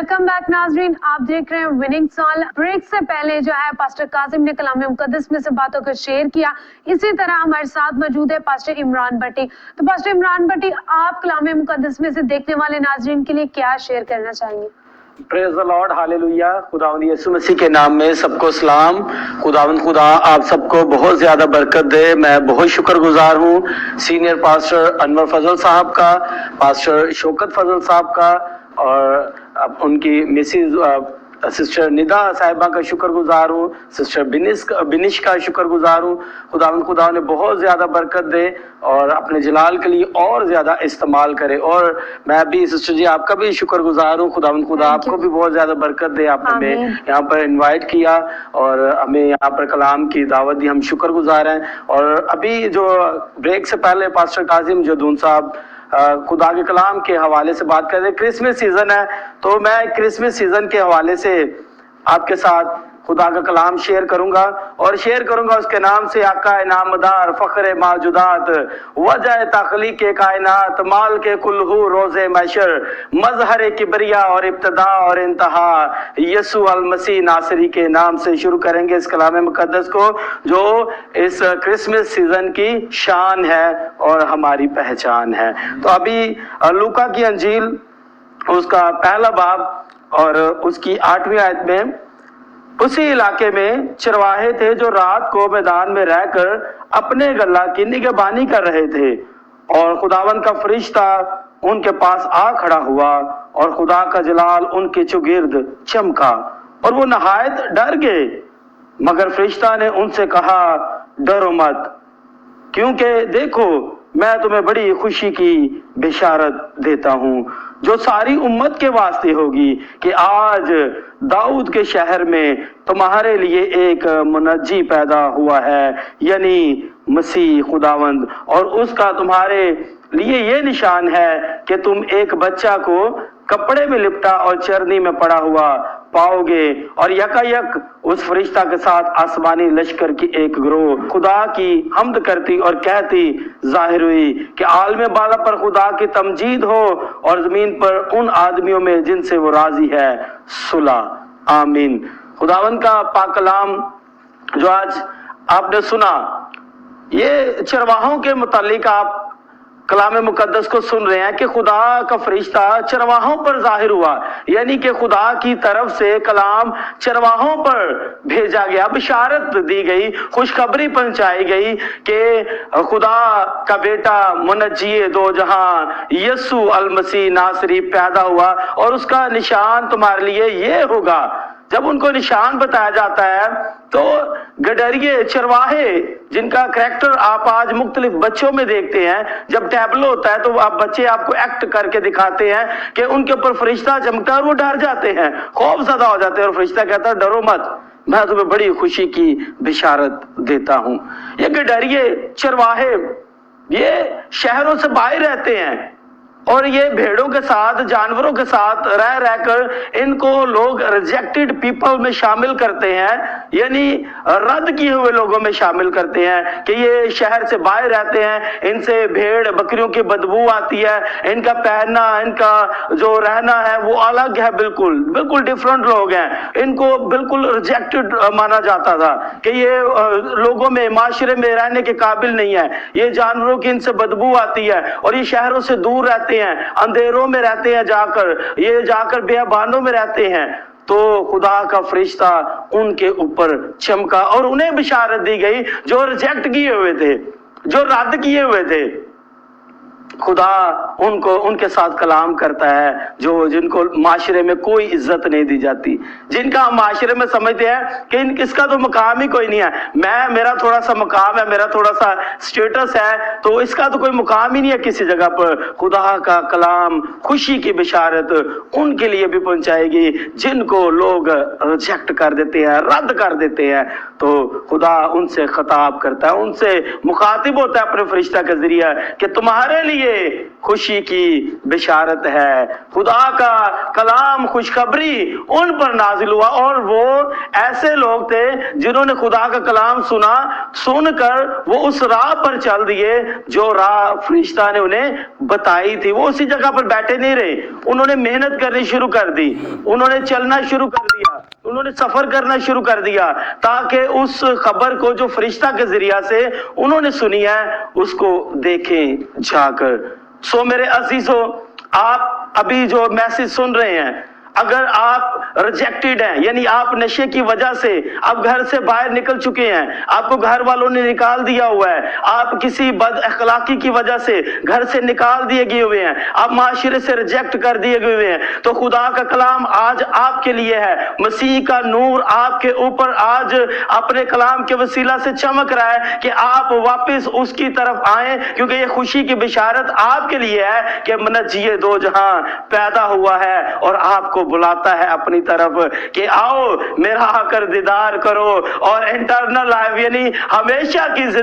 Welcome back नाजरीन, आप देख रहे हैं विनिंग सॉन्ग। ब्रेक से पहले जो है पास्टर कासिम ने कलाम मुकद्दस में से बातों को शेयर किया। इसी तरह हमारे साथ मौजूद है पास्टर इमरान भट्टी। तो पास्टर इमरान भट्टी, आप कलाम मुकद्दस में से देखने वाले नाजरीन के लिए क्या शेयर करना चाहेंगे? Praise the Lord, hallelujah. खुदावंद यीशु मसीह के नाम में सबको सलाम। खुदा आप सबको बहुत ज्यादा बरकत दे। मैं बहुत शुक्रगुजार हूँ सीनियर पास्टर अनवर फजल साहब का, पास्टर शौकत फजल साहब का, और उनकी मिसिज सिस्टर निदा साहिबा का शुक्रगुजार हूँ, सिस्टर बिनिश का शुक्रगुजार हूँ। खुदा ने बहुत ज़्यादा बरकत दे और अपने जलाल के लिए और ज़्यादा इस्तेमाल करे। और मैं भी सिस्टर जी आपका भी शुक्रगुजार हूँ। खुदा आपको भी बहुत ज़्यादा बरकत दे। आपने हमें यहाँ पर इनवाइट किया और हमें यहाँ पर कलाम की दावत दी, हम शुक्रगुजार हैं। और अभी जो ब्रेक से पहले पास्टर कासिम जदून साहब खुदा के कलाम के हवाले से बात कर रहे। क्रिसमस सीजन है, तो मैं क्रिसमस सीजन के हवाले से आपके साथ खुदा का कलाम शेयर करूंगा और शेयर करूंगा उसके नाम से। आका इनामदार फख्र मौजूदात वजह तख्लीक कायनात माल के कुल्हू रोजे मैशर मजहर किबरिया और इब्तदा और इंतहा यसु अल मसीह नासरी के नाम से शुरू करेंगे इस कलाम मुकद्दस को, जो इस क्रिसमस सीजन की शान है और हमारी पहचान है। तो अभी लूका की अंजील उसका पहला बाब और उसकी 8वीं आयत में, उसी इलाके में चरवाहे थे जो रात को मैदान में रहकर अपने गल्ला की निगहबानी कर रहे थे, और खुदावन का फरिश्ता उनके पास आ खड़ा हुआ और खुदा का जलाल उनके चुगिर्द चमका और वो नहायत डर गए। मगर फरिश्ता ने उनसे कहा, डरो मत, क्योंकि देखो मैं तुम्हें बड़ी खुशी की बिशारत देता हूँ जो सारी उम्मत के वास्ते होगी, कि आज दाऊद के शहर में तुम्हारे लिए एक मुनज्जी पैदा हुआ है, यानी मसीह खुदावंद। और उसका तुम्हारे लिए ये निशान है कि तुम एक बच्चा को कपड़े में लिपटा और चरनी में पड़ा हुआ पाओगे। और यकायक उस फरिश्ता के साथ आसमानी लश्कर की एक गिरोह खुदा की हम्द करती और कहती जाहिर हुई कि आलम बाला पर खुदा की तमजीद हो और जमीन पर उन आदमियों में जिनसे वो राजी है सुलह। आमीन। खुदावन का पाक कलाम जो आज आपने सुना, ये चरवाहों के मुतालिक आप कलाम मुकद्दस को सुन रहे हैं कि खुदा का फरिश्ता चरवाहों पर जाहिर हुआ, यानी कि खुदा की तरफ से कलाम चरवाहों पर भेजा गया, बिशारत दी गई, खुशखबरी पहुंचाई गई कि खुदा का बेटा मुनज्जी दो जहां यसु अल मसीह नासरी पैदा हुआ और उसका निशान तुम्हारे लिए ये होगा। जब उनको निशान बताया जाता है तो गडरिये चरवाहे, जिनका करैक्टर आप आज मुख्तलिफ बच्चों में देखते हैं, जब टैबलो होता है तो आप बच्चे आपको एक्ट करके दिखाते हैं कि उनके ऊपर फरिश्ता चमकता है और वो डर जाते हैं, खौफ ज़दा हो जाते हैं, और फरिश्ता कहता है डरो मत, मैं तुम्हें बड़ी खुशी की बिशारत देता हूं। ये गडरिये चरवाहे ये शहरों से बाहर रहते हैं और ये भेड़ों के साथ जानवरों के साथ रह रहकर इनको लोग रिजेक्टेड पीपल में शामिल करते हैं, यानी रद्द किए हुए लोगों में शामिल करते हैं कि ये शहर से बाहर रहते हैं, इनसे भेड़ बकरियों की बदबू आती है, इनका पहनना इनका जो रहना है वो अलग है, बिल्कुल डिफरेंट लोग हैं, इनको बिल्कुल रिजेक्टेड माना जाता था कि ये लोगों में माशरे में रहने के काबिल नहीं है, ये जानवरों की इनसे बदबू आती है और ये शहरों से दूर रहते हैं, अंधेरों में रहते हैं, ये जाकर बेअबानों में रहते हैं। तो खुदा का फरिश्ता उनके ऊपर चमका और उन्हें बिशारत दी गई जो रिजेक्ट किए हुए थे, जो रद्द किए हुए थे। खुदा उनको उनके साथ कलाम करता है जो जिनको माशरे में कोई इज्जत नहीं दी जाती, जिनका माशरे में समझते हैं कि इसका तो मकाम ही कोई नहीं है, मेरा थोड़ा सा मकाम है, मेरा थोड़ा सा स्टेटस है, तो इसका तो कोई मुकाम ही नहीं है किसी जगह पर। खुदा का कलाम खुशी की बिशारत उनके लिए भी पहुंचाएगी जिनको लोग रिजेक्ट कर देते हैं, रद्द कर देते हैं। तो खुदा उनसे खिताब करता है, उनसे मुखातिब होता है अपने फरिश्ता के जरिए कि तुम्हारे लिए لیے خوشی کی بشارت ہے. خدا کا کلام خوشخبری ان پر نازل ہوا اور وہ ایسے لوگ تھے جنہوں نے خدا کا کلام سنا, سن کر وہ اس راہ پر چل دیے جو راہ فرشتہ نے انہیں بتائی تھی. وہ اسی جگہ پر بیٹھے نہیں رہے, انہوں نے محنت کرنی شروع کر دی, انہوں نے چلنا شروع کر دیا, انہوں نے سفر کرنا شروع کر دیا تاکہ اس خبر کو جو فرشتہ کے ذریعہ سے انہوں نے سنی ہے اس کو دیکھیں جا کر. سو میرے عزیزو, آپ ابھی جو میسج سن رہے ہیں, اگر آپ ریجیکٹڈ ہیں یعنی آپ نشے کی وجہ سے آپ گھر سے باہر نکل چکے ہیں, آپ کو گھر والوں نے نکال دیا ہوا ہے, آپ کسی بد اخلاقی کی وجہ سے گھر سے نکال دیے گئے ہوئے ہیں, آپ معاشرے سے ریجیکٹ کر دیے گئے ہوئے ہیں, تو خدا کا کلام آج آپ کے لیے ہے. مسیح کا نور آپ کے اوپر آج اپنے کلام کے وسیلہ سے چمک رہا ہے کہ آپ واپس اس کی طرف آئیں, کیونکہ یہ خوشی کی بشارت آپ کے لیے ہے کہ منجی دو جہاں پیدا ہوا ہے اور آپ کو بلاتا ہے اپنی طرف کہ آؤ میرا آ کر دیدار کرو اور انٹرنل لائف یعنی ہمیشہ کی